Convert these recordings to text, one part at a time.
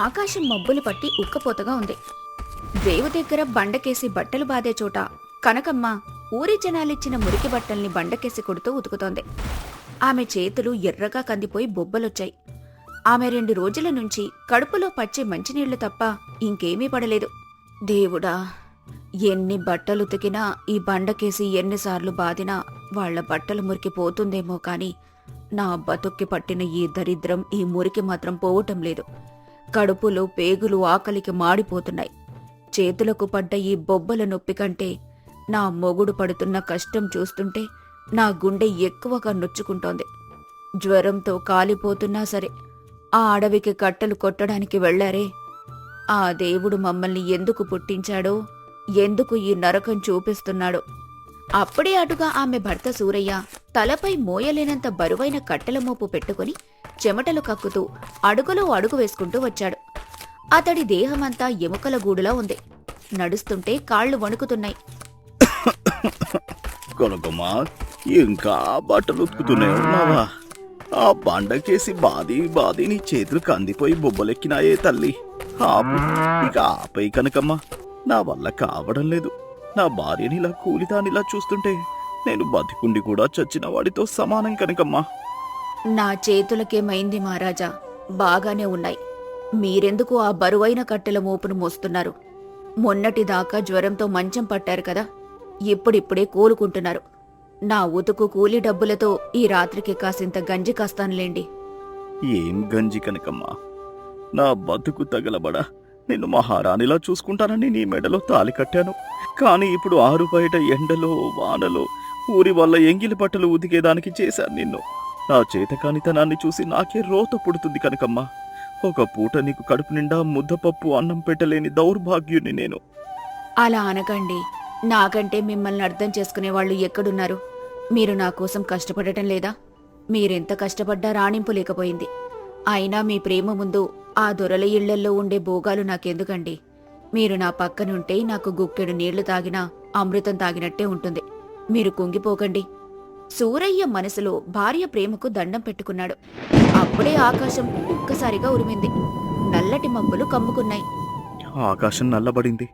ఆకాశం మబ్బులు పట్టి ఉక్కపోతగా ఉంది. రేవు దగ్గర బండకేసి బట్టలు బాదే చోట కనకమ్మ ఊరి జనాలిచ్చిన మురికి బట్టల్ని బండకేసి కొడుతూ ఉతుకుతోంది. ఆమె చేతులు ఎర్రగా కందిపోయి బొబ్బలొచ్చాయి. ఆమె 2 రోజుల నుంచి కడుపులో పచ్చి మంచినీళ్లు తప్ప ఇంకేమీ పడలేదు. దేవుడా, ఎన్ని బట్టలు ఉతికినా ఈ బండకేసి ఎన్నిసార్లు బాదినా వాళ్ల బట్టలు మురికి పోతుందేమో కాని నా బతుక్కి పట్టిన ఈ దరిద్రం, ఈ మురికి మాత్రం పోవటం లేదు. కడుపులో పేగులు ఆకలికి మాడిపోతున్నాయి. చేతులకు పడ్డ ఈ బొబ్బల నొప్పి కంటే నా మొగుడు పడుతున్న కష్టం చూస్తుంటే నా గుండె ఎక్కువగా నొచ్చుకుంటోంది. జ్వరంతో కాలిపోతున్నా సరే ఆ అడవికి కట్టెలు కొట్టడానికి వెళ్లారే, ఆ దేవుడు మమ్మల్ని ఎందుకు పుట్టించాడో, ఎందుకు ఈ నరకం చూపిస్తున్నాడో. అప్పుడే అటుగా ఆమె భర్త సూరయ్య తలపై మోయలేనంత బరువైన కట్టెల మోపు పెట్టుకుని చెమటలు కక్కుతూ అడుగులో అడుగు వేసుకుంటూ వచ్చాడు. అతడి దేహమంతా ఎముకల గూడులా ఉంది. నడుస్తుంటే కాళ్లు వణుకుతున్నాయి. కొనకమ్మా, ఇంకా బట్టలు ఉతుకుతూనే ఉన్నావా? ఆ బండకేసి బాది నీ చేతులు కందిపోయి బొబ్బలెక్కినాయే తల్లి. ఆపు, ఇక ఆపై కనకమ్మా. నా వల్ల కావడం లేదు. నా భార్యని ఇలా కూలిదానిలా చూస్తుంటే నేను బతికుండి కూడా చచ్చిన వాడితో సమానం కనకమ్మా. నా చేతులకేమైంది మహారాజా? బాగానే ఉన్నాయి. మీరెందుకు ఆ బరువైన కట్టెల మోపును మోస్తున్నారు? మొన్నటిదాకా జ్వరంతో మంచం పట్టారు కదా, ఇప్పుడిప్పుడే కోలుకుంటున్నారు. నా ఉతుకు కూలి డబ్బులతో ఈ రాత్రికి కాసింత గంజి కాస్తానులేండి. ఏం గంజి కనకమ్మా? నా బతుకు తగలబడా నిన్ను మహారాణిలా చూసుకుంటానని నీ మెడలో తాలి కట్టాను. కాని ఇప్పుడు ఆరు బయట ఎండలో వానలో ఊరి వల్ల ఎంగిలి బట్టలు ఉతికేదానికి చేశాను నిన్ను. నా చేతకానితనాన్ని చూసి నాకే రోత పుడుతుంది కనకమ్మా. ఒక పూట నీకు కడుపు నిండా ముద్దపప్పు అన్నం పెట్టలేని దౌర్భాగ్యుని నేను. అలా అనకండి. నాకంటే మిమ్మల్ని అర్థం చేసుకునేవాళ్లు ఎక్కడున్నారు? మీరు నా కోసం కష్టపడటం లేదా? మీరెంత కష్టపడ్డా రాణింపు లేకపోయింది. అయినా మీ ప్రేమ ముందు ఆ దొరల ఇళ్లల్లో ఉండే భోగాలు నాకెందుకండి? మీరు నా పక్కనుంటే నాకు గుక్కెడు నీళ్లు తాగినా అమృతం తాగినట్టే ఉంటుంది. మీరు కుంగిపోకండి. సూరయ్య మనసులో భార్య ప్రేమకు దండం పెట్టుకున్నాడు. అప్పుడే ఆకాశం ఒక్కసారిగా ఉరిమింది. నల్లటి మబ్బులు కమ్ముకున్నాయి. ఆకాశం నల్లబడింది.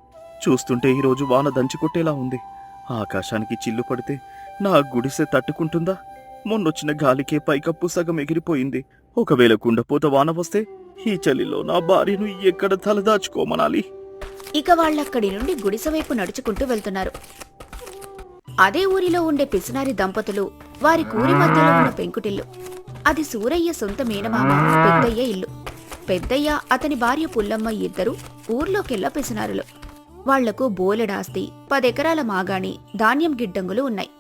చూస్తుంటే ఈరోజు వాన దంచికొట్టేలా ఉంది. ఆకాశానికి చిల్లు పడితే నా గుడిసె తట్టుకుంటుందా? మొన్నొచ్చిన గాలికే పైకప్పు సగం ఎగిరిపోయింది. ఒకవేళ కుండపోత వాన వస్తే ఈ చలిలో నా భార్యను ఎక్కడ తలదాచుకోమనాలి? ఇక వాళ్ళక్కడి నుండి గుడిసెవైపు నడుచుకుంటూ వెళ్తున్నారు. అదే ఊరిలో ఉండే పిసినారి దంపతులు వారి కూరి మధ్యలో ఉన్న పెంకుటిల్లు. అది సూరయ్య సొంత మేనమామ పెద్దయ్య ఇల్లు. పెద్దయ్య, అతని భార్య పుల్లమ్మ ఇద్దరు ఊర్లోకెల్లా పిసినారులు. వాళ్లకు బోలెడాస్తి, 10 ఎకరాల మాగాణి, ధాన్యం గిడ్డంగులు ఉన్నాయి.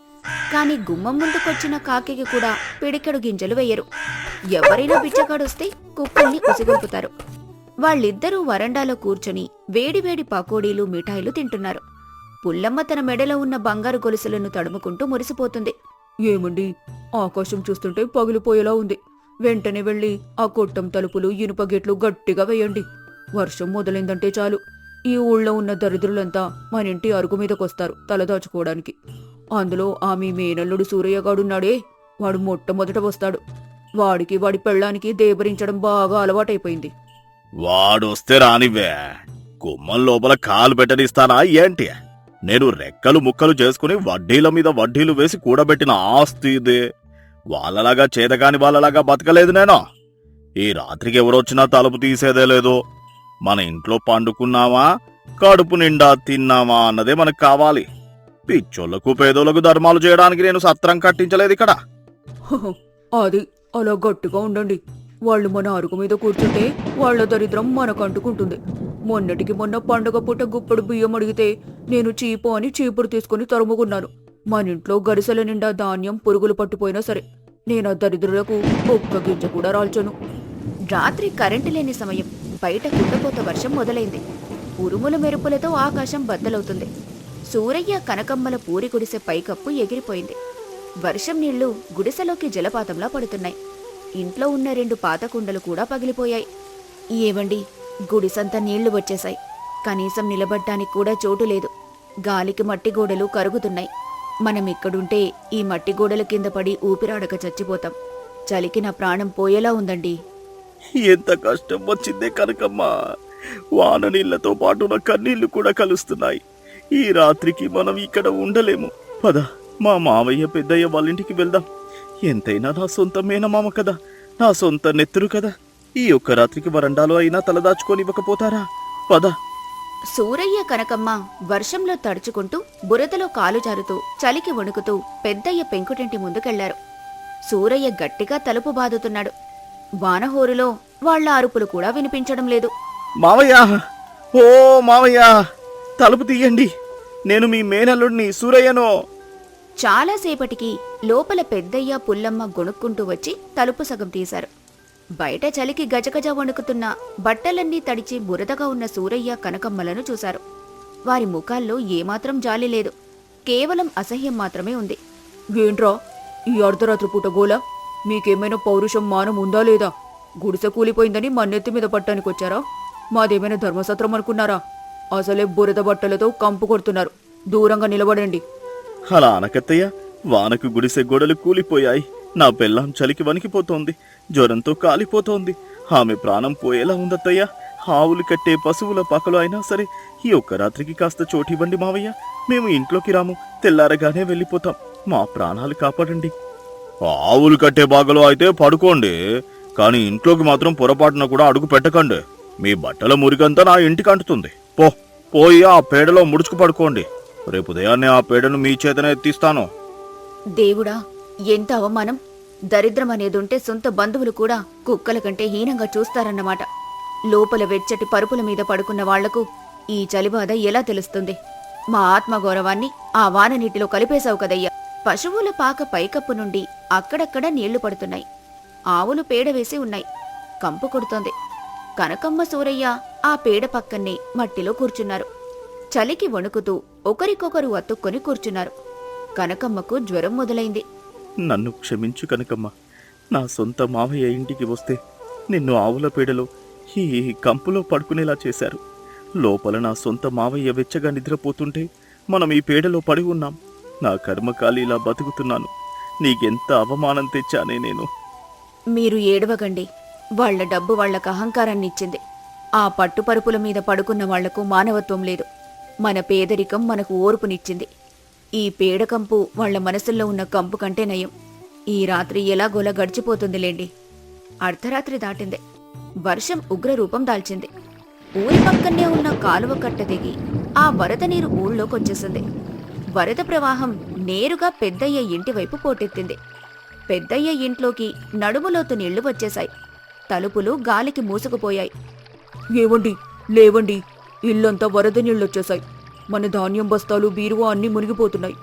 కాని గుమ్మం ముందుకొచ్చిన కాకికి కూడా పిడికెడు గింజలు వేయరు. ఎవరైనా బిచ్చగాడొస్తే కుక్కల్ని ఉసిగొల్పుతారు. వాళ్ళిద్దరూ వరండాలో కూర్చొని వేడివేడి పకోడీలు, మిఠాయిలు తింటున్నారు. పుల్లమ్మ తన మెడలో ఉన్న బంగారు గొలుసులను తడుముకుంటూ మురిసిపోతుంది. ఏమండి, ఆకాశం చూస్తుంటే పగిలిపోయేలా ఉంది. వెంటనే వెళ్లి ఆ కొట్టం తలుపులు, ఇనుప గేట్లు గట్టిగా వేయండి. వర్షం మొదలైందంటే చాలు ఈ ఊళ్ళో ఉన్న దరిద్రులంతా మన ఇంటి అరుగు మీదకొస్తారు తలదాచుకోవడానికి. అందులో ఆ మీ మేనల్లుడు సూరయ్యగాడున్నాడే, వాడు మొట్టమొదట వస్తాడు. వాడికి వాడి పెళ్ళానికి దేబరించడం బాగా అలవాటైపోయింది. వాడొస్తే రానివ్వే, గుమ్మం లోపల కాలు పెట్టనిస్తానా ఏంటి? నేను రెక్కలు ముక్కలు చేసుకుని వడ్డీల మీద వడ్డీలు వేసి కూడబెట్టిన ఆస్తి ఇదే. వాళ్ళలాగా చేతగాని వాళ్ళలాగా బతకలేదు నేను. ఈ రాత్రికి ఎవరొచ్చినా తలుపు తీసేదే లేదు. మన ఇంట్లో పండుకున్నావా, కడుపు నిండా తిన్నావా అన్నదే మనకు కావాలి. పిచ్చోళ్లకు పేదోళ్లకు ధర్మాలు చేయడానికి నేను సత్రం కట్టించలేదు ఇక్కడ. అది అలా గట్టిగా ఉండండి. వాళ్ళు మన అరుగు మీద కూర్చుంటే వాళ్ల దరిద్రం మనకంటుకుంటుంది. మొన్నటికి మొన్న పండుగ పూట గుప్పడు బియ్యం అడిగితే నేను చీపు అని చీపురు తీసుకుని తరుముకున్నాను. మన ఇంట్లో గరిసెల నిండా ధాన్యం పురుగులు పట్టిపోయినా సరే నేను దరిద్రులకు ఒక్క గింజ కూడా రాల్చను. రాత్రి కరెంటు లేని సమయం. బయట కుండపోత వర్షం మొదలైంది. ఉరుముల మెరుపులతో ఆకాశం బద్దలవుతుంది. సూరయ్య కనకమ్మల పూరి గుడిసె పైకప్పు ఎగిరిపోయింది. వర్షం నీళ్లు గుడిసెలోకి జలపాతంలా పడుతున్నాయి. ఇంట్లో ఉన్న 2 పాత కుండలు కూడా పగిలిపోయాయి. ఏవండి, గుడిసంతా నీళ్లు వచ్చేశాయి. కనీసం నిలబడ్డానికి కూడా చోటు లేదు. గాలికి మట్టి గోడలు కరుగుతున్నాయి. మనం ఇక్కడుంటే ఈ మట్టి గోడల కింద పడి ఊపిరాడక చచ్చిపోతాం. చలికి నా ప్రాణం పోయేలా ఉందండి. ఎంత కష్టం వచ్చిందే కనకమ్మ. వాన నీళ్లతో పాటు నా కన్నీళ్లు కూడా కలుస్తున్నాయి. ఈ రాత్రికి మనం ఇక్కడ ఉండలేము. పద, మా మావయ్య పెద్దయ్య వాళ్ళింటికి వెళ్దాం. ఎంతైనా నా సొంత మేనమామ కదా, నా సొంత నెత్తురు కదా. ఈ ఒక్క రాత్రికి వరండాలో అయినా తలదాచుకొని ఇవ్వకపోతారా? పద. సూరయ్య కనకమ్మ వర్షంలో తడుచుకుంటూ బురదలో కాలు జారుతూ చలికి వణుకుతూ పెద్దయ్య పెంకుటింటి ముందుకెళ్లారు. సూరయ్య గట్టిగా తలుపు బాదుతున్నాడు. వానహోరులో వాళ్ల అరుపులు కూడా వినిపించడం లేదు. మావయ్య, ఓ మావయ్య, తలుపు తీయండి. నేను మీ మేనల్లుడిని సూరయ్యను. చాలాసేపటికి లోపల పెద్దయ్య పుల్లమ్మ గొణుక్కుంటూ వచ్చి తలుపు సగం తీశారు. బయట చలికి గజగజ వణుకుతున్న బట్టలన్నీ తడిచి బురదగా ఉన్న సూరయ్య కనకమ్మలను చూశారు. వారి ముఖాల్లో ఏమాత్రం జాలి లేదు, కేవలం అసహ్యం మాత్రమే ఉంది. ఏంట్రా ఈ అర్ధరాత్రి పూట గోల? మీకేమైనా పౌరుషం మానం ఉందా లేదా? గుడిసె కూలిపోయిందని మన్నెత్తి మీద పట్టానికొచ్చారా? మాదేమైనా ధర్మసత్రం అనుకున్నారా? అసలే బురద బట్టలతో కంపు కొడుతున్నారు. దూరంగా నిలబడండి. అలా అనకత్తయ్య, వానకు గుడిసె గోడలు కూలిపోయాయి. నా పెళ్ళాం చలికి వణికిపోతోంది, జ్వరంతో కాలిపోతోంది. ఆమె ప్రాణం పోయేలా ఉందత్తయ్య. ఆవులు కట్టే పశువుల పాకలు అయినా సరే ఈ ఒక్క రాత్రికి కాస్త చోటివ్వండి మావయ్య. మేము ఇంట్లోకి రాము, తెల్లారగానే వెళ్ళిపోతాం. మా ప్రాణాలు కాపాడండి. ఆవులు కట్టే బాగలో అయితే పడుకోండి, కానీ ఇంట్లోకి మాత్రం పొరపాటున కూడా అడుగు పెట్టకండి. మీ బట్టల మురికంతా నా ఇంటికి అంటుతుంది. పోయి ఆ పేడలో ముడుచుకు పడుకోండి. రేపు ఉదయాన్నే ఆ పేడను మీ చేతనే ఎత్తిస్తాను. దేవుడా, ఎంత అవమానం! దరిద్రం అనేదుంటే సొంత బంధువులు కూడా కుక్కల కంటే హీనంగా చూస్తారన్నమాట. లోపల వెచ్చటి పరుపుల మీద పడుకున్న వాళ్లకు ఈ చలిబాధ ఎలా తెలుస్తుంది? మా ఆత్మగౌరవాన్ని ఆ వాన నీటిలో కలిపేశావు కదయ్యా. పశువుల పాక పైకప్పు నుండి అక్కడక్కడ నీళ్లు పడుతున్నాయి. ఆవులు పేడ వేసి ఉన్నాయి. కంపు కొడుతోంది. కనకమ్మ సూరయ్య ఆ పేడ పక్కనే మట్టిలో కూర్చున్నారు. చలికి వణుకుతూ ఒకరికొకరు అతుక్కొని కూర్చున్నారు. కనకమ్మకు జ్వరం మొదలైంది. నన్ను క్షమించు కనకమ్మ. నా సొంత మావయ్య ఇంటికి వస్తే నిన్ను ఆవుల పేడలో ఈ కంపులో పడుకునేలా చేశారు. లోపల నా సొంత మావయ్య వెచ్చగా నిద్రపోతుంటే మనం ఈ పేడలో పడి ఉన్నాం. నా కర్మకాలి ఇలా బతుకుతున్నాను. నీకెంత అవమానం తెచ్చానే నేను. మీరు ఏడవగండి. వాళ్ల డబ్బు వాళ్లకు అహంకారాన్ని ఇచ్చింది. ఆ పట్టుపరుపుల మీద పడుకున్న వాళ్లకు మానవత్వం లేదు. మన పేదరికం మనకు ఓర్పునిచ్చింది. ఈ పేడకంపు వాళ్ల మనసుల్లో ఉన్న కంపు కంటే నయం. ఈ రాత్రి ఎలాగోలా గడిచిపోతుందిలేండి. అర్ధరాత్రి దాటింది. వర్షం ఉగ్రరూపం దాల్చింది. ఊరి పక్కనే ఉన్న కాలువ కట్ట దిగి ఆ వరద నీరు ఊళ్ళోకొచ్చేసింది. వరద ప్రవాహం నేరుగా పెద్దయ్య ఇంటివైపు పోటెత్తింది. పెద్దయ్య ఇంట్లోకి నడుములోతు నీళ్లు వచ్చేశాయి. తలుపులు గాలికి మూసుకుపోయాయి. ఏవండి, లేవండి, ఇల్లంతా వరద నీళ్లొచ్చేశాయి. మన ధాన్యం బస్తాలు, బీరువా అన్నీ మునిగిపోతున్నాయి.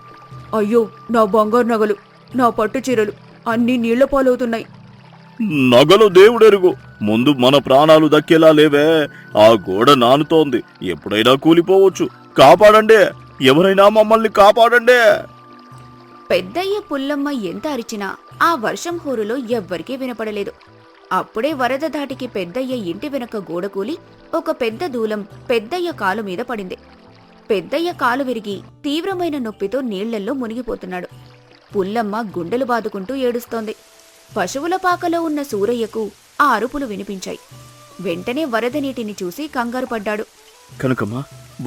అయ్యో, నా బంగారు నగలు, నా పట్టు చీరలు అన్నీ నీళ్ల పాలవుతున్నాయి. నగలు దేవుడెరుగు, ముందు మన ప్రాణాలు దక్కేలా లేవే. ఆ గోడ నానుతోంది, ఎప్పుడైనా కూలిపోవచ్చు. కాపాడండి, ఎవరైనా మమ్మల్ని కాపాడండి. పెద్దయ్య పుల్లమ్మ ఎంత అరిచినా ఆ వర్షం హోరులో ఎవ్వరికీ వినపడలేదు. అప్పుడే వరద దాటికి పెద్దయ్య ఇంటి వెనక గోడకూలి ఒక పెద్ద దూలం పెద్దయ్య కాలు మీద పడింది. పెద్దయ్య కాలు విరిగి తీవ్రమైన నొప్పితో నీళ్లల్లో మునిగిపోతున్నాడు. పుల్లమ్మ గుండెలు బాదుకుంటూ ఏడుస్తోంది. పశువుల పాకలో ఉన్న సూరయ్యకు ఆ అరుపులు వినిపించాయి. వెంటనే వరద నీటిని చూసి కంగారు పడ్డాడు. కనకమ్మ,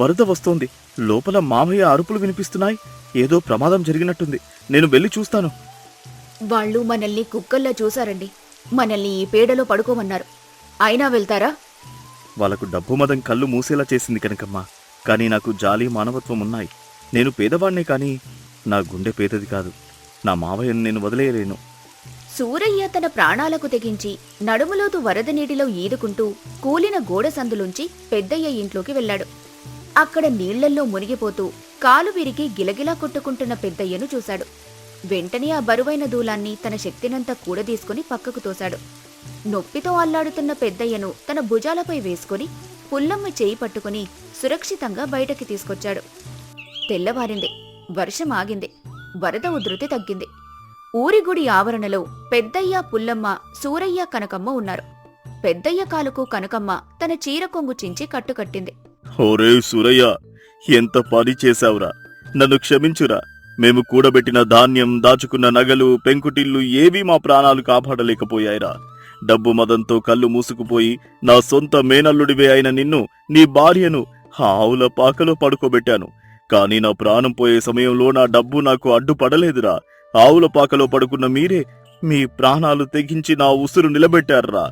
వరద వస్తోంది. లోపల మామయ్య అరుపులు వినిపిస్తున్నాయి. ఏదో ప్రమాదం జరిగినట్టుంది. నేను వెళ్ళి చూస్తాను. వాళ్ళు మనల్ని కుక్కల్లా చూశారండి. మనల్ని ఈ పేడలో పడుకోమన్నారు. అయినా వెళ్తారా? వాళ్ళకు డబ్బు మదం కళ్ళు మూసేలా చేసింది కనకమ్మ. కానీ నాకు జాలి, మానవత్వం ఉన్నాయి. నేను పేదవాణ్ణే, కానీ నా గుండె పేదది కాదు. నా మావయ్యను నేను వదిలేయలేను. సూరయ్య తన ప్రాణాలకు తెగించి నడుములోతు వరద నీటిలో ఈదుకుంటూ కూలిన గోడ సందులుంచి పెద్దయ్య ఇంట్లోకి వెళ్లాడు. అక్కడ నీళ్లల్లో మునిగిపోతూ కాలు విరిగి గిలగిలా కొట్టుకుంటున్న పెద్దయ్యను చూశాడు. వెంటనే ఆ బరువైన దూలాన్ని తన శక్తినంతా కూడదీసుకుని పక్కకు తోశాడు. నొప్పితో అల్లాడుతున్న పెద్దయ్యను తన భుజాలపై వేసుకుని పుల్లమ్మ చేయి పట్టుకుని సురక్షితంగా బయటకి తీసుకొచ్చాడు. తెల్లవారింది. వర్షం ఆగింది. వరద ఉధృతి తగ్గింది. ఊరి గుడి ఆవరణలో పెద్దయ్య, పుల్లమ్మ, సూరయ్య, కనకమ్మ ఉన్నారు. పెద్దయ్య కాలుకు కనకమ్మ తన చీర కొంగు చించి కట్టుకట్టింది. ఓరే సూరయ్య, ఎంత పని చేశావురా! నన్ను క్షమించురా. మేము కూడబెట్టిన ధాన్యం, దాచుకున్న నగలు, పెంకుటిల్లు ఏవీ మా ప్రాణాలు కాపాడలేకపోయాయిరా. డబ్బు మదంతో కళ్ళు మూసుకుపోయి నా సొంత మేనల్లుడివే అయిన నిన్ను, నీ భార్యను ఆవుల పాకలో పడుకోబెట్టాను. కాని నా ప్రాణం పోయే సమయంలో నా డబ్బు నాకు అడ్డుపడలేదురా. ఆవుల పాకలో పడుకున్న మీరే మీ ప్రాణాలు తెగించి నా ఉసురు నిలబెట్టారురా.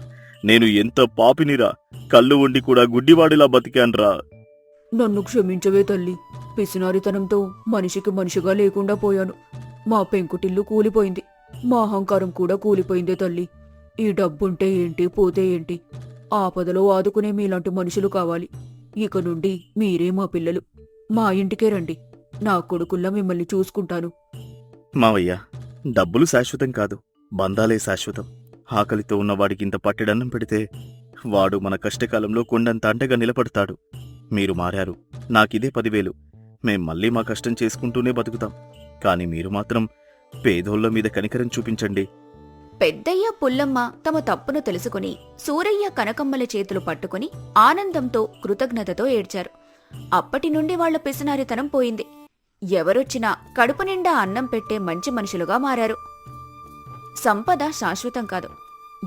నేను ఎంత పాపినిరా, కళ్ళు ఉండి కూడా గుడ్డివాడిలా బతికాన్రా. నన్ను క్షమించవే తల్లి. పిసినారితనంతో మనిషికి మనిషిగా లేకుండా పోయాను. మా పెంకుటిల్లు కూలిపోయింది. మా అహంకారం కూడా కూలిపోయిందే తల్లి. ఈ డబ్బుంటే ఏంటి, పోతే ఏంటి? ఆపదలో ఆదుకునే మీలాంటి మనుషులు కావాలి. ఇక నుండి మీరే మా పిల్లలు. మా ఇంటికే రండి. నా కొడుకుల్లా మిమ్మల్ని చూసుకుంటాను. మావయ్య, డబ్బులు శాశ్వతం కాదు, బంధాలే శాశ్వతం. ఆకలితో ఉన్నవాడికి ఇంత పట్టెడన్నం పెడితే వాడు మన కష్టకాలంలో కొండంత అంటగా నిలబడతాడు. మీరు మారారు. నాకిదే 10,000. మేం మళ్ళీ మా కష్టం చేసుకుంటూనే బతుకుతాం. కాని మీరు మాత్రం పేదోళ్ల మీద కనికరం చూపించండి. పెద్దయ్య, పుల్లమ్మ తమ తప్పును తెలుసుకుని సూరయ్య, కనకమ్మల చేతులు పట్టుకుని ఆనందంతో, కృతజ్ఞతతో ఏడ్చారు. అప్పటి నుండి వాళ్ల పిసినారితనం పోయింది. ఎవరొచ్చినా కడుపు నిండా అన్నం పెట్టే మంచి మనుషులుగా మారారు. సంపద శాశ్వతం కాదు,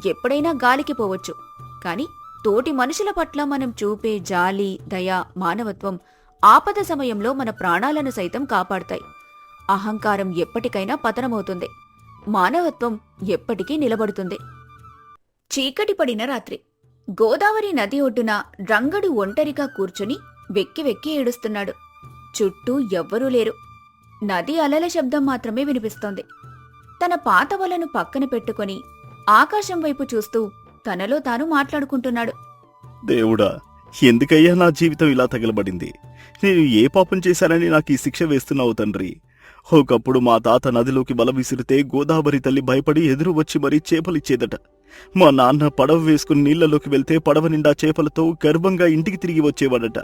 ఎప్పుడైనా గాలికి పోవచ్చు. కాని తోటి మనుషుల పట్ల మనం చూపే జాలి, దయ, మానవత్వం ఆపద సమయంలో మన ప్రాణాలను సైతం కాపాడతాయి. అహంకారం ఎప్పటికైనా పతనమవుతుంది. మానవత్వం ఎప్పటికీ నిలబడుతుంది. చీకటి పడిన రాత్రి గోదావరి నది ఒడ్డున రంగడు ఒంటరిగా కూర్చుని వెక్కి వెక్కి ఏడుస్తున్నాడు. చుట్టూ ఎవ్వరూ లేరు. నది అలల శబ్దం మాత్రమే వినిపిస్తోంది. తన పాత వలను పక్కన పెట్టుకుని ఆకాశం వైపు చూస్తూ తనలో తాను మాట్లాడుకుంటున్నాడు. దేవుడా, ఎందుకయ్యా నా జీవితం ఇలా తగలబడింది? నేను ఏ పాపం చేశానని నాకు ఈ శిక్ష వేస్తున్నావు తండ్రి? ఒకప్పుడు మా తాత నదిలోకి వల విసిరితే గోదావరి తల్లి భయపడి ఎదురు వచ్చి మరీ చేపలిచ్చేదట. మా నాన్న పడవ వేసుకుని నీళ్లలోకి వెళ్తే పడవ నిండా చేపలతో గర్వంగా ఇంటికి తిరిగి వచ్చేవాడట.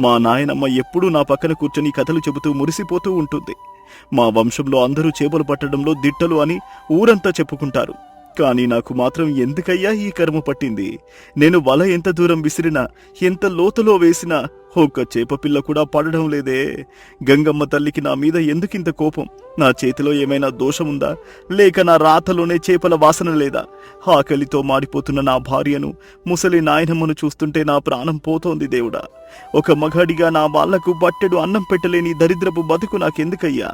మా నాయనమ్మ ఎప్పుడూ నా పక్కన కూర్చొని కథలు చెబుతూ మురిసిపోతూ ఉంటుంది. మా వంశంలో అందరూ చేపలు పట్టడంలో దిట్టలు అని ఊరంతా చెప్పుకుంటారు. కానీ నాకు మాత్రం ఎందుకయ్యా ఈ కర్మ పట్టింది? నేను వల ఎంత దూరం విసిరినా, ఎంత లోతులో వేసినా ఒక్క చేపపిల్ల కూడా పడడం లేదే. గంగమ్మ తల్లికి నా మీద ఎందుకింత కోపం? నా చేతిలో ఏమైనా దోషముందా? లేక నా రాతలోనే చేపల వాసన లేదా? ఆకలితో మాడిపోతున్న నా భార్యను, ముసలి నాయనమ్మను చూస్తుంటే నా ప్రాణం పోతోంది దేవుడా. ఒక మగాడిగా నా వాళ్లకు బట్టెడు అన్నం పెట్టలేని దరిద్రపు బతుకు నాకెందుకయ్యా?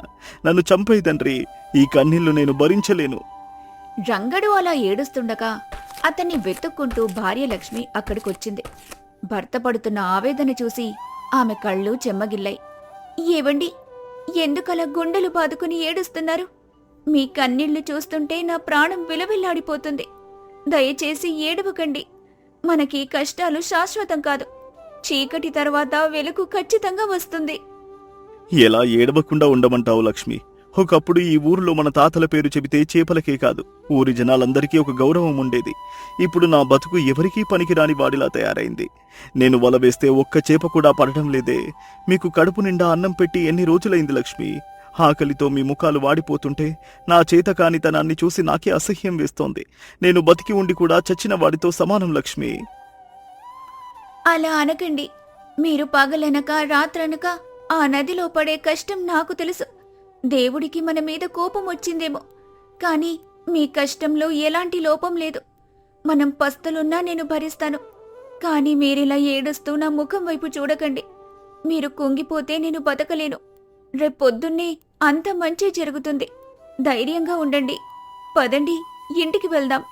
నన్ను చంపేయ్ తండ్రి, ఈ కన్నీళ్లు నేను భరించలేను. రంగడు అలా ఏడుస్తుండగా అతన్ని వెతుక్కుంటూ భార్య లక్ష్మి అక్కడికొచ్చింది. భర్త పడుతున్న ఆవేదన చూసి ఆమె కళ్ళు చెమ్మగిల్లాయి. ఏవండి, ఎందుకలా గుండెలు బాదుకుని ఏడుస్తున్నారు? మీ కన్నీళ్లు చూస్తుంటే నా ప్రాణం విలవిల్లాడిపోతుంది. దయచేసి ఏడవకండి. మనకీ కష్టాలు శాశ్వతం కాదు. చీకటి తర్వాత వెలుగు ఖచ్చితంగా వస్తుంది. ఎలా ఏడవకుండా ఉండమంటావు లక్ష్మి? ఒకప్పుడు ఈ ఊరిలో మన తాతల పేరు చెబితే చేపలకే కాదు, ఊరి జనాలందరికీ ఒక గౌరవం ఉండేది. ఇప్పుడు నా బతుకు ఎవరికీ పనికిరాని వాడిలా తయారైంది. నేను వల వేస్తే ఒక్క చేప కూడా పడటం లేదే. మీకు కడుపు నిండా అన్నం పెట్టి ఎన్ని రోజులైంది లక్ష్మి? ఆకలితో మీ ముఖాలు వాడిపోతుంటే నా చేతకానితనాన్ని చూసి నాకే అసహ్యం వేస్తోంది. నేను బతికి ఉండి కూడా చచ్చిన వాడితో సమానం లక్ష్మి. అలా అనకండి. మీరు పగలనక రాత్రనక ఆ నదిలో పడే కష్టం నాకు తెలుసు. దేవుడికి మన మీద కోపం వచ్చిందేమో, కాని మీ కష్టంలో ఎలాంటి లోపం లేదు. మనం పస్తులున్నా నేను భరిస్తాను. కాని మీరిలా ఏడుస్తూ నా ముఖం వైపు చూడకండి. మీరు కుంగిపోతే నేను బతకలేను. రేపొద్దున్నే అంత మంచి జరుగుతుంది. ధైర్యంగా ఉండండి. పదండి, ఇంటికి వెళ్దాం.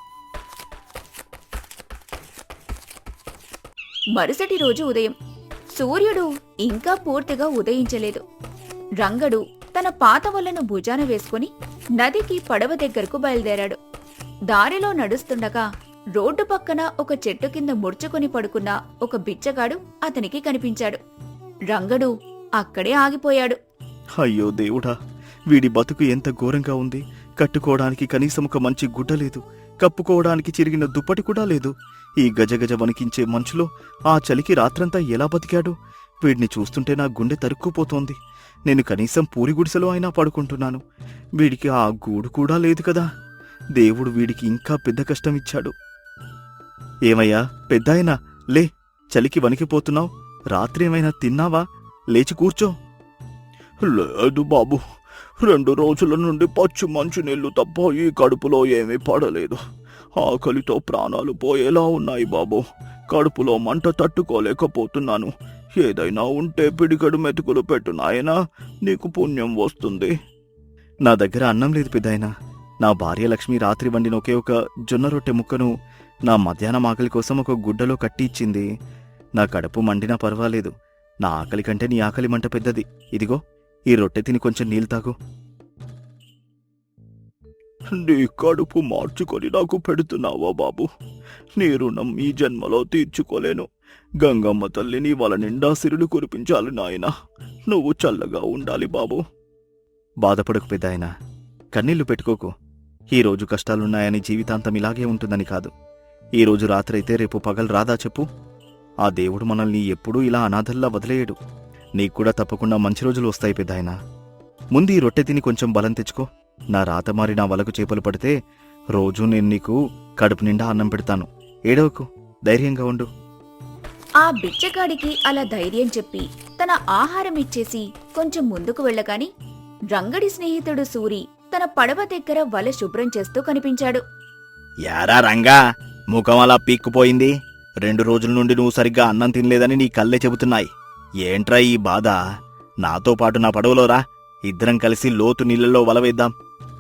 మరుసటి రోజు ఉదయం సూర్యుడు ఇంకా పూర్తిగా ఉదయించలేదు. రంగడు తన పాత వలను భుజాన వేసుకుని నదికి పడవ దగ్గరకు బయలుదేరాడు. దారిలో నడుస్తుండగా రోడ్డు పక్కన ఒక చెట్టు కింద ముడుచుకుని పడుకున్న ఒక బిచ్చగాడు అతనికి కనిపించాడు. రంగడు అక్కడే ఆగిపోయాడు. అయ్యో దేవుడా, వీడి బతుకు ఎంత ఘోరంగా ఉంది. కట్టుకోవడానికి కనీసం ఒక మంచి గుడ్డ లేదు, కప్పుకోవడానికి చిరిగిన దుప్పటి కూడా లేదు. ఈ గజగజ వణికించే మంచులో ఆ చలికి రాత్రంతా ఎలా బతికాడు? వీడిని చూస్తుంటే నా గుండె తరుక్కుపోతోంది. నేను కనీసం పూరి గుడిసెలో అయినా పడుకుంటున్నాను. వీడికి ఆ గూడు కూడా లేదు కదా. దేవుడు వీడికి ఇంకా పెద్ద కష్టం ఇచ్చాడు. ఏమయ్యా పెద్దాయనా, లే, చలికి వణికిపోతున్నావు. రాత్రి ఏమైనా తిన్నావా? లేచి కూర్చో. లేదు బాబు, 2 రోజుల నుండి పచ్చి మంచు నీళ్లు తప్ప ఈ కడుపులో ఏమీ పడలేదు. ఆకలితో ప్రాణాలు పోయేలా ఉన్నాయి బాబు. కడుపులో మంట తట్టుకోలేకపోతున్నాను. ఏదైనా ఉంటే పిడికడు మెతుకులు పెట్టు నాయనా, నీకు పుణ్యం వస్తుంది. నా దగ్గర అన్నం లేదు పెద్దాయనా. నా భార్య లక్ష్మి రాత్రి వండిన ఒకే ఒక జొన్న రొట్టె ముక్కను నా మధ్యాహ్నం ఆకలి కోసం ఒక గుడ్డలో కట్టి ఇచ్చింది. నా కడుపు మండినా పర్వాలేదు. నా ఆకలి కంటే నీ ఆకలి మంట పెద్దది. ఇదిగో ఈ రొట్టె తిని కొంచెం నీళ్ళు తాగు. నీ కడుపు మార్చుకొని నాకు పెడుతున్నావా బాబు? నీ రుణం ఈ జన్మలో తీర్చుకోలేను. గంగమ్మ తల్లి నీ వల నిండా సిరులు కురిపించాలి నాయనా. నువ్వు చల్లగా ఉండాలి బాబు. బాధపడకు పెద్దాయనా, కన్నీళ్లు పెట్టుకోకు. ఈరోజు కష్టాలున్నాయని జీవితాంతం ఇలాగే ఉంటుందని కాదు. ఈరోజు రాత్రైతే రేపు పగలు రాదా చెప్పు? ఆ దేవుడు మనల్ని ఎప్పుడూ ఇలా అనాథల్లా వదిలేయడు. నీక్కూడా తప్పకుండా మంచి రోజులు వస్తాయి పెద్దాయనా. ముందు ఈ రొట్టె తిని కొంచెం బలం తెచ్చుకో. నా రాత మారి నా వలకు చేపలు పడితే రోజూ నేను నీకు కడుపు నిండా అన్నం పెడతాను. ఏడవకు, ధైర్యంగా ఉండు. ఆ బిచ్చగాడికి అలా ధైర్యం చెప్పి తన ఆహారం ఇచ్చేసి కొంచెం ముందుకు వెళ్ళగాని రంగడి స్నేహితుడు సూరి తన పడవ దగ్గర వల శుభ్రం చేస్తూ కనిపించాడు. యారా రంగా, ముఖం అలా పీక్కుపోయింది. 2 రోజుల నుండి నువ్వు సరిగ్గా అన్నం తినలేదని నీ కళ్ళే చెబుతున్నాయి. ఏంట్రా ఈ బాధ? నాతో పాటు నా పడవలోరా, ఇద్దరం కలిసి లోతు నీళ్లలో వల వేద్దాం.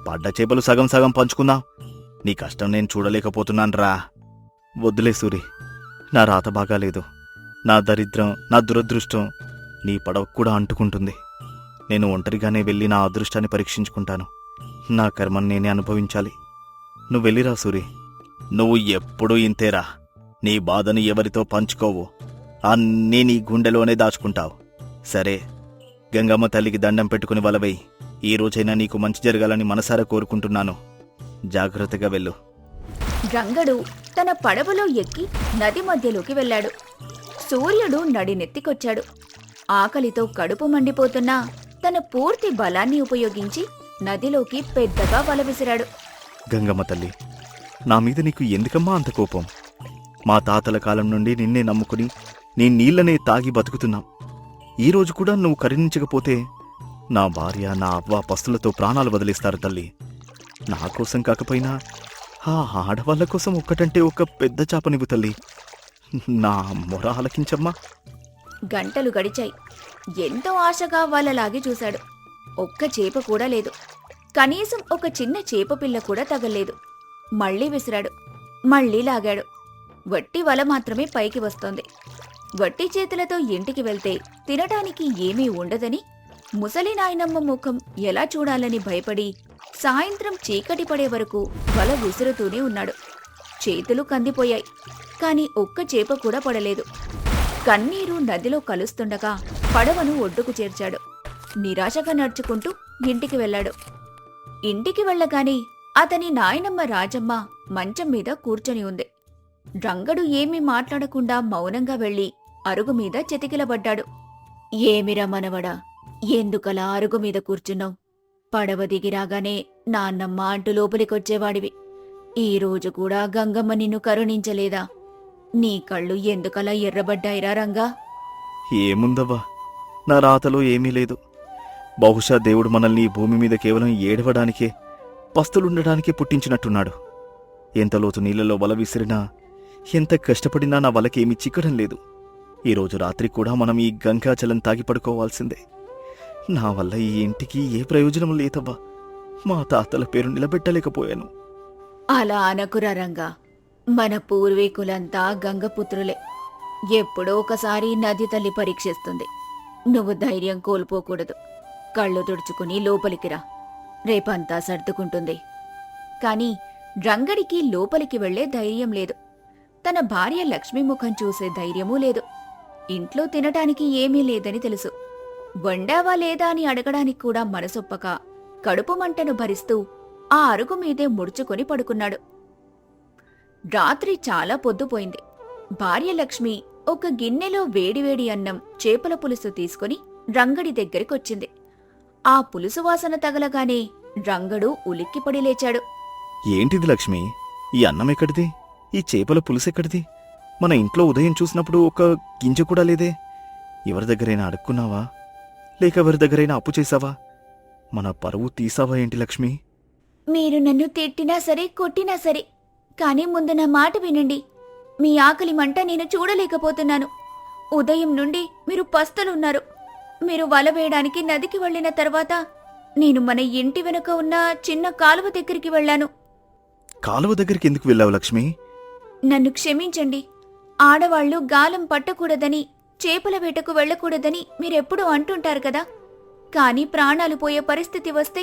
పడ్డ చేపలు సగం సగం పంచుకుందాం. నీ కష్టం నేను చూడలేకపోతున్నాన్రా. వద్దులే సూరి, నా రాత బాగాలేదు. నా దరిద్రం, నా దురదృష్టం నీ పడవకు కూడా అంటుకుంటుంది. నేను ఒంటరిగానే వెళ్ళి నా అదృష్టాన్ని పరీక్షించుకుంటాను. నా కర్మను నేనే అనుభవించాలి. నువ్వు వెళ్ళిరా సూరి. నువ్వు ఎప్పుడూ ఇంతేరా. నీ బాధను ఎవరితో పంచుకోవు, అన్నీ నీ గుండెలోనే దాచుకుంటావు. సరే, గంగమ్మ తల్లికి దండం పెట్టుకుని వలవై. ఈ రోజైనా నీకు మంచి జరగాలని మనసారా కోరుకుంటున్నాను. జాగ్రత్తగా వెళ్ళు. రంగడు తన పడవలో ఎక్కి నది మధ్యలోకి వెళ్ళాడు. సూర్యుడు నడినెత్తికొచ్చాడు. ఆకలితో కడుపు మండిపోతున్నా తన పూర్తి బలాన్ని ఉపయోగించి నదిలోకి పెద్దగా వల విసిరాడు. గంగమ్మ తల్లి, నా మీద నీకు ఎందుకమ్మా అంత కోపం? మా తాతల కాలం నుండి నిన్నే నమ్ముకుని నీ నీళ్లనే తాగి బతుకుతున్నాం. ఈరోజు కూడా నువ్వు కరుణించకపోతే నా భార్య, నా అవ్వ పస్తులతో ప్రాణాలు వదిలేస్తారు తల్లి. నా కోసం కాకపోయినా ఆ ఆడవాళ్ల కోసం ఒక్కటంటే ఒక పెద్ద చాపనివ్వు తల్లి. నా మొర ఆలకించమ్మా. గంటలు గడిచాయి. ఎంతో ఆశగా వలలాగి చూశాడు. ఒక్క చేప కూడా లేదు. కనీసం ఒక చిన్న చేప పిల్ల కూడా తగలేదు. మళ్లీ విసిరాడు. మళ్లీ లాగాడు. వట్టి వల మాత్రమే పైకి వస్తోంది. వట్టి చేతులతో ఇంటికి వెళ్తే తినటానికి ఏమీ ఉండదని ముసలి నాయనమ్మ ముఖం ఎలా చూడాలని భయపడి సాయంత్రం చీకటి పడే వరకు వల విసురుతూనే ఉన్నాడు. చేతులు కందిపోయాయి. కాని ఒక్క చేప కూడా పడలేదు. కన్నీరు నదిలో కలుస్తుండగా పడవను ఒడ్డుకు చేర్చాడు. నిరాశగా నడుచుకుంటూ ఇంటికి వెళ్ళాడు. ఇంటికి వెళ్ళగానే అతని నాయనమ్మ రాజమ్మ మంచం మీద కూర్చొని ఉంది. రంగడు ఏమీ మాట్లాడకుండా మౌనంగా వెళ్లి అరుగు మీద చెతికిలబడ్డాడు. ఏమిరా మనవడా, ఎందుకలా అరుగు మీద కూర్చున్నావు? పడవ దిగిరాగానే నాన్నమ్మ అంటూ లోపలికొచ్చేవాడివి. ఈరోజు కూడా గంగమ్మ నిన్ను కరుణించలేదా? నీ కళ్ళు ఎందుకలా ఎర్రబడ్డాయిరా రంగా? ఏముందవ్వా, నా రాతలో ఏమీ లేదు. బహుశా దేవుడు మనల్ని ఈ భూమి మీద కేవలం ఏడవడానికే, పస్తులుండడానికే పుట్టించినట్టున్నాడు. ఎంత లోతు నీళ్లలో వల విసిరినా, ఎంత కష్టపడినా నా వలకేమీ చిక్కడం లేదు. ఈరోజు రాత్రి కూడా మనం ఈ గంగాజలం తాగి పడుకోవాల్సిందే. నా వల్ల ఈ ఇంటికి ఏ ప్రయోజనం లేదవ్వా. మా తాతల పేరు నిలబెట్టలేకపోయాను. అలా అనకురా రంగా. మన పూర్వీకులంతా గంగపుత్రులే. ఎప్పుడో ఒకసారి నది తల్లి పరీక్షిస్తుంది. నువ్వు ధైర్యం కోల్పోకూడదు. కళ్ళు తుడుచుకుని లోపలికి రా. రేపంతా సర్దుకుంటుంది. కాని రంగడికి లోపలికి వెళ్లే ధైర్యం లేదు. తన భార్య లక్ష్మి ముఖం చూసే ధైర్యమూ లేదు. ఇంట్లో తినటానికి ఏమీ లేదని తెలుసు. వండావా లేదా అని అడగడానికి కూడా మనసొప్పక కడుపు మంటను భరిస్తూ ఆ అరుగు మీదే ముడుచుకొని పడుకున్నాడు. రాత్రి చాలా పొద్దుపోయింది. భార్య లక్ష్మి ఒక గిన్నెలో వేడివేడి అన్నం, చేపల పులుసు తీసుకుని రంగడి దగ్గరికొచ్చింది. ఆ పులుసు వాసన తగలగానే రంగడు ఉలిక్కిపడి లేచాడు. ఏంటిది లక్ష్మి? ఈ అన్నం ఎక్కడిది? ఈ చేపల పులుసెక్కడిది? మన ఇంట్లో ఉదయం చూసినప్పుడు ఒక గింజ కూడా లేదే. ఎవరి దగ్గరైనా అడుక్కున్నావా? లేక ఎవరి దగ్గరైనా అప్పు చేశావా? మన పరువు తీసావా ఏంటి లక్ష్మి? మీరు నన్ను తిట్టినా సరే కొట్టినా సరే, కానీ ముందు నా మాట వినండి. మీ ఆకలి మంట నేను చూడలేకపోతున్నాను. ఉదయం నుండి మీరు పస్తులున్నారు. మీరు వల వేయడానికి నదికి వెళ్ళిన తర్వాత నేను మన ఇంటి వెనుక ఉన్న చిన్న కాలువ దగ్గరికి వెళ్ళాను. కాలువ దగ్గరికి ఎందుకు వెళ్ళావు లక్ష్మి? నన్ను క్షమించండి. ఆడవాళ్లు గాలం పట్టకూడదని, చేపల వేటకు వెళ్ళకూడదని మీరెప్పుడూ అంటుంటారు కదా. కాని ప్రాణాలు పోయే పరిస్థితి వస్తే,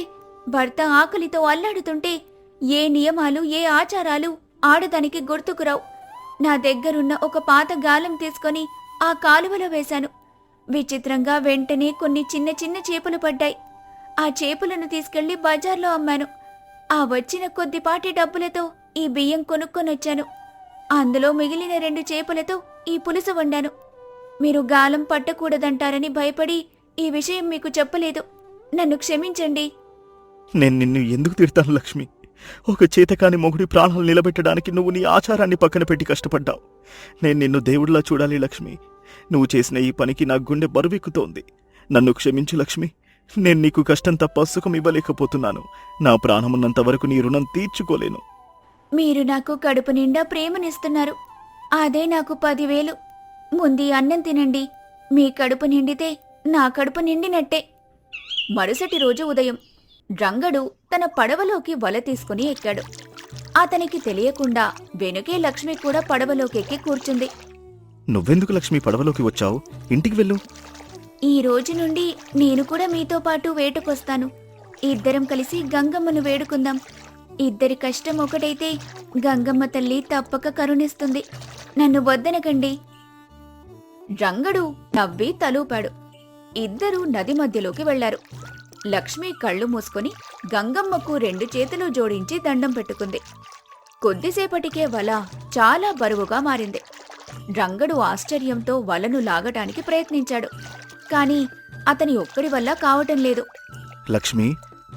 భర్త ఆకలితో అల్లాడుతుంటే ఏ నియమాలు ఏ ఆచారాలు ఆడదానికి గుర్తుకురావు. నా దగ్గరున్న ఒక పాత గాలం తీసుకొని ఆ కాలువలో వేశాను. విచిత్రంగా వెంటనే కొన్ని చిన్న చిన్న చేపలు పడ్డాయి. ఆ చేపలను తీసుకెళ్లి బజార్లో అమ్మాను. ఆ వచ్చిన కొద్దిపాటి డబ్బులతో ఈ బియ్యం కొనుక్కొనొచ్చాను. అందులో మిగిలిన 2 చేపలతో ఈ పులుసు వండాను. మీరు గాలం పట్టకూడదంటారని భయపడి ఈ విషయం మీకు చెప్పలేదు. నన్ను క్షమించండి. నేను నిన్ను ఎందుకు తిడతాను లక్ష్మి? ఒక చేతకాని మొగుడి ప్రాణాలు నిలబెట్టడానికి నువ్వు నీ ఆచారాన్ని పక్కన పెట్టి కష్టపడ్డావు. నేను నిన్ను దేవుడిలా చూడాలి లక్ష్మి. నువ్వు చేసిన ఈ పనికి నా గుండె బరువెక్కుతోంది. నన్ను క్షమించు లక్ష్మి. నేను నీకు కష్టం తప్ప సుఖం ఇవ్వలేకపోతున్నాను. నా ప్రాణమున్నంత వరకు నీ రుణం తీర్చుకోలేను. మీరు నాకు కడుపు నిండా ప్రేమనిస్తున్నారు. అదే నాకు 10,000. ముందు అన్నం తినండి. మీ కడుపు నిండితే నా కడుపు నిండినట్టే. మరుసటి రోజు ఉదయం రంగడు తన పడవలోకి వల తీసుకుని ఎక్కాడు. అతనికి తెలియకుండా వెనుకే లక్ష్మి కూడా పడవలోకెక్కి కూర్చుంది. నువ్వెందుకు లక్ష్మి పడవలోకి వచ్చావు? ఇంటికి వెళ్ళు. ఈ రోజు నుండి నేను కూడా మీతో పాటు వేటకొస్తాను. ఇద్దరం కలిసి గంగమ్మను వేడుకుందాం. ఇద్దరి కష్టం ఒకటైతే గంగమ్మ తల్లి తప్పక కరుణిస్తుంది. నన్ను వద్దనకండి. రంగడు నవ్వి తలూపాడు. ఇద్దరూ నది మధ్యలోకి వెళ్లారు. లక్ష్మి కళ్ళు మూసుకొని గంగమ్మకు 2 చేతులు జోడించి దండం పెట్టుకుంది. కొద్దిసేపటికే వల చాలా బరువుగా మారింది. రంగడు ఆశ్చర్యంతో వలను లాగటానికి ప్రయత్నించాడు. కాని అతని ఒక్కడి వల్ల కావటం లేదు. లక్ష్మి,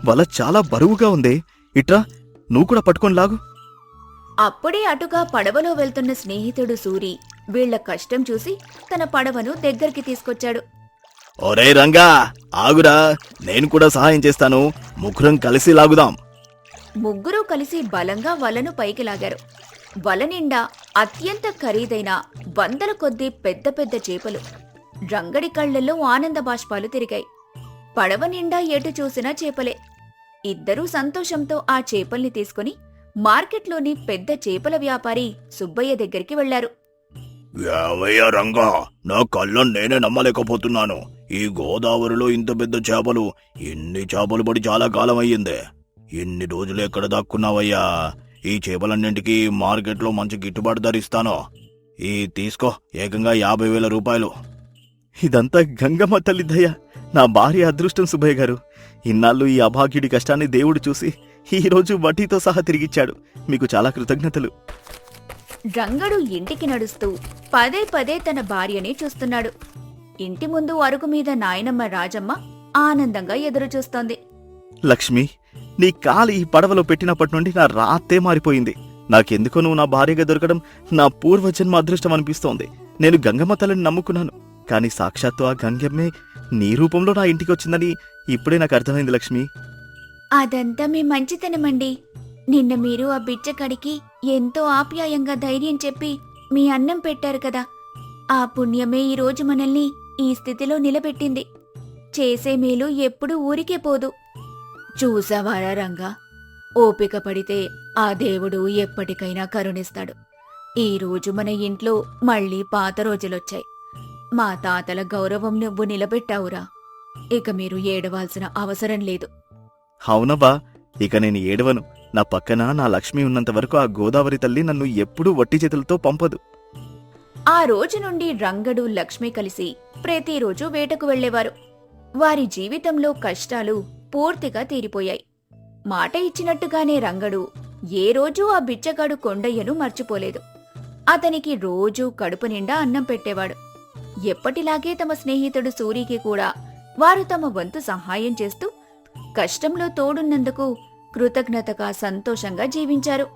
వల చాలా బరువుగా ఉందే. ఇట్రా, నువ్వు కూడా పట్టుకొని లాగు. అప్పుడే అటుగా పడవలో వెళ్తున్న స్నేహితుడు సూరి వీళ్ల కష్టం చూసి తన పడవను దగ్గరికి తీసుకొచ్చాడు. ఒరే రంగా, ఆగురా, నేను కూడా సహాయం చేస్తాను. ముగ్గురం కలిసి లాగుదాం. ముగ్గురూ కలిసి బలంగా వలను పైకి లాగారు. వల నిండా అత్యంత ఖరీదైన 100ల కొద్దీ పెద్ద పెద్ద చేపలు. రంగడి కళ్లల్లో ఆనంద బాష్పాలు తిరిగాయి. పడవ నిండా ఎటు చూసినా చేపలే. ఇద్దరూ సంతోషంతో ఆ చేపల్ని తీసుకుని మార్కెట్లోని పెద్ద చేపల వ్యాపారి సుబ్బయ్య దగ్గరికి వెళ్లారు. ఏవయ్య రంగా, నా కళ్ళను నేనే నమ్మలేకపోతున్నాను. ఈ గోదావరిలో ఇంత పెద్ద చేపలు, ఇన్ని చేపలు పడి చాలా కాలం అయ్యిందే. ఇన్ని రోజులు ఎక్కడ దాక్కున్నావయ్యా? ఈ చేపలన్నింటికి మార్కెట్లో మంచి గిట్టుబాటు ధర ఇస్తాను. ఈ తీసుకో, ఏకంగా 50,000 రూపాయలు. ఇదంతా గంగమ్మ తల్లి దయ. నా భార్య అదృష్టం సుబ్బయ్య గారు. ఇన్నాళ్ళు ఈ అభాగ్యుడి కష్టాన్ని దేవుడు చూసి ఈ రోజు వడ్డీతో సహా తిరిగిచ్చాడు. మీకు చాలా కృతజ్ఞతలు. రంగడు ఇంటికి నడుస్తూ పదే పదే తన భార్యని చూస్తున్నాడు. ఇంటి ముందు అరుగు మీద నాయనమ్మ రాజమ్మ ఆనందంగా ఎదురుచూస్తోంది. లక్ష్మి, నీ కాలు ఈ పడవలో పెట్టినప్పటి నుండి నా రాతే మారిపోయింది. నాకెందుకో నువ్వు నా భార్యగా దొరకడం నా పూర్వజన్మ అదృష్టం అనిపిస్తోంది. నేను గంగమ్మ తల్లిని నమ్ముకున్నాను, కాని సాక్షాత్తు ఆ గంగమ్మే నీ రూపంలో నా ఇంటికి వచ్చిందని ఇప్పుడే నాకు అర్థమైంది లక్ష్మి. అదంతా మీ మంచితనమండి. నిన్న మీరు ఆ బిచ్చకడికి ఎంతో ఆప్యాయంగా ధైర్యం చెప్పి మీ అన్నం పెట్టారు కదా. ఆ పుణ్యమే ఈ రోజు మనల్ని ఈ స్థితిలో నిలబెట్టింది. చేసే మేలు ఎప్పుడూ ఊరికే పోదు. చూసావారా రంగా, ఓపిక పడితే ఆ దేవుడు ఎప్పటికైనా కరుణిస్తాడు. ఈ రోజు మన ఇంట్లో మళ్ళీ పాత రోజులొచ్చాయి. మా తాతల గౌరవం నువ్వు నిలబెట్టావురా. ఇక మీరు ఏడవాల్సిన అవసరం లేదు. అవునవ్వా, ఇక నేను ఏడవను. నా పక్కన నా లక్ష్మి ఉన్నంత వరకు ఆ గోదావరి తల్లి నన్ను ఎప్పుడూ వట్టి చేతులతో పంపదు. ఆ రోజు నుండి రంగడు లక్ష్మి కలిసి ప్రతిరోజు వేటకు వెళ్లేవారు. వారి జీవితంలో కష్టాలు పూర్తిగా తీరిపోయాయి. మాట ఇచ్చినట్టుగానే రంగడు ఏ రోజూ ఆ బిచ్చగాడు కొండయ్యను మర్చిపోలేదు. అతనికి రోజూ కడుపు నిండా అన్నం పెట్టేవాడు. ఎప్పటిలాగే తమ స్నేహితుడు సూరికి కూడా వారు తమ వంతు సహాయం చేస్తూ కష్టంలో తోడున్నందుకు కృతజ్ఞతగా సంతోషంగా జీవించారు.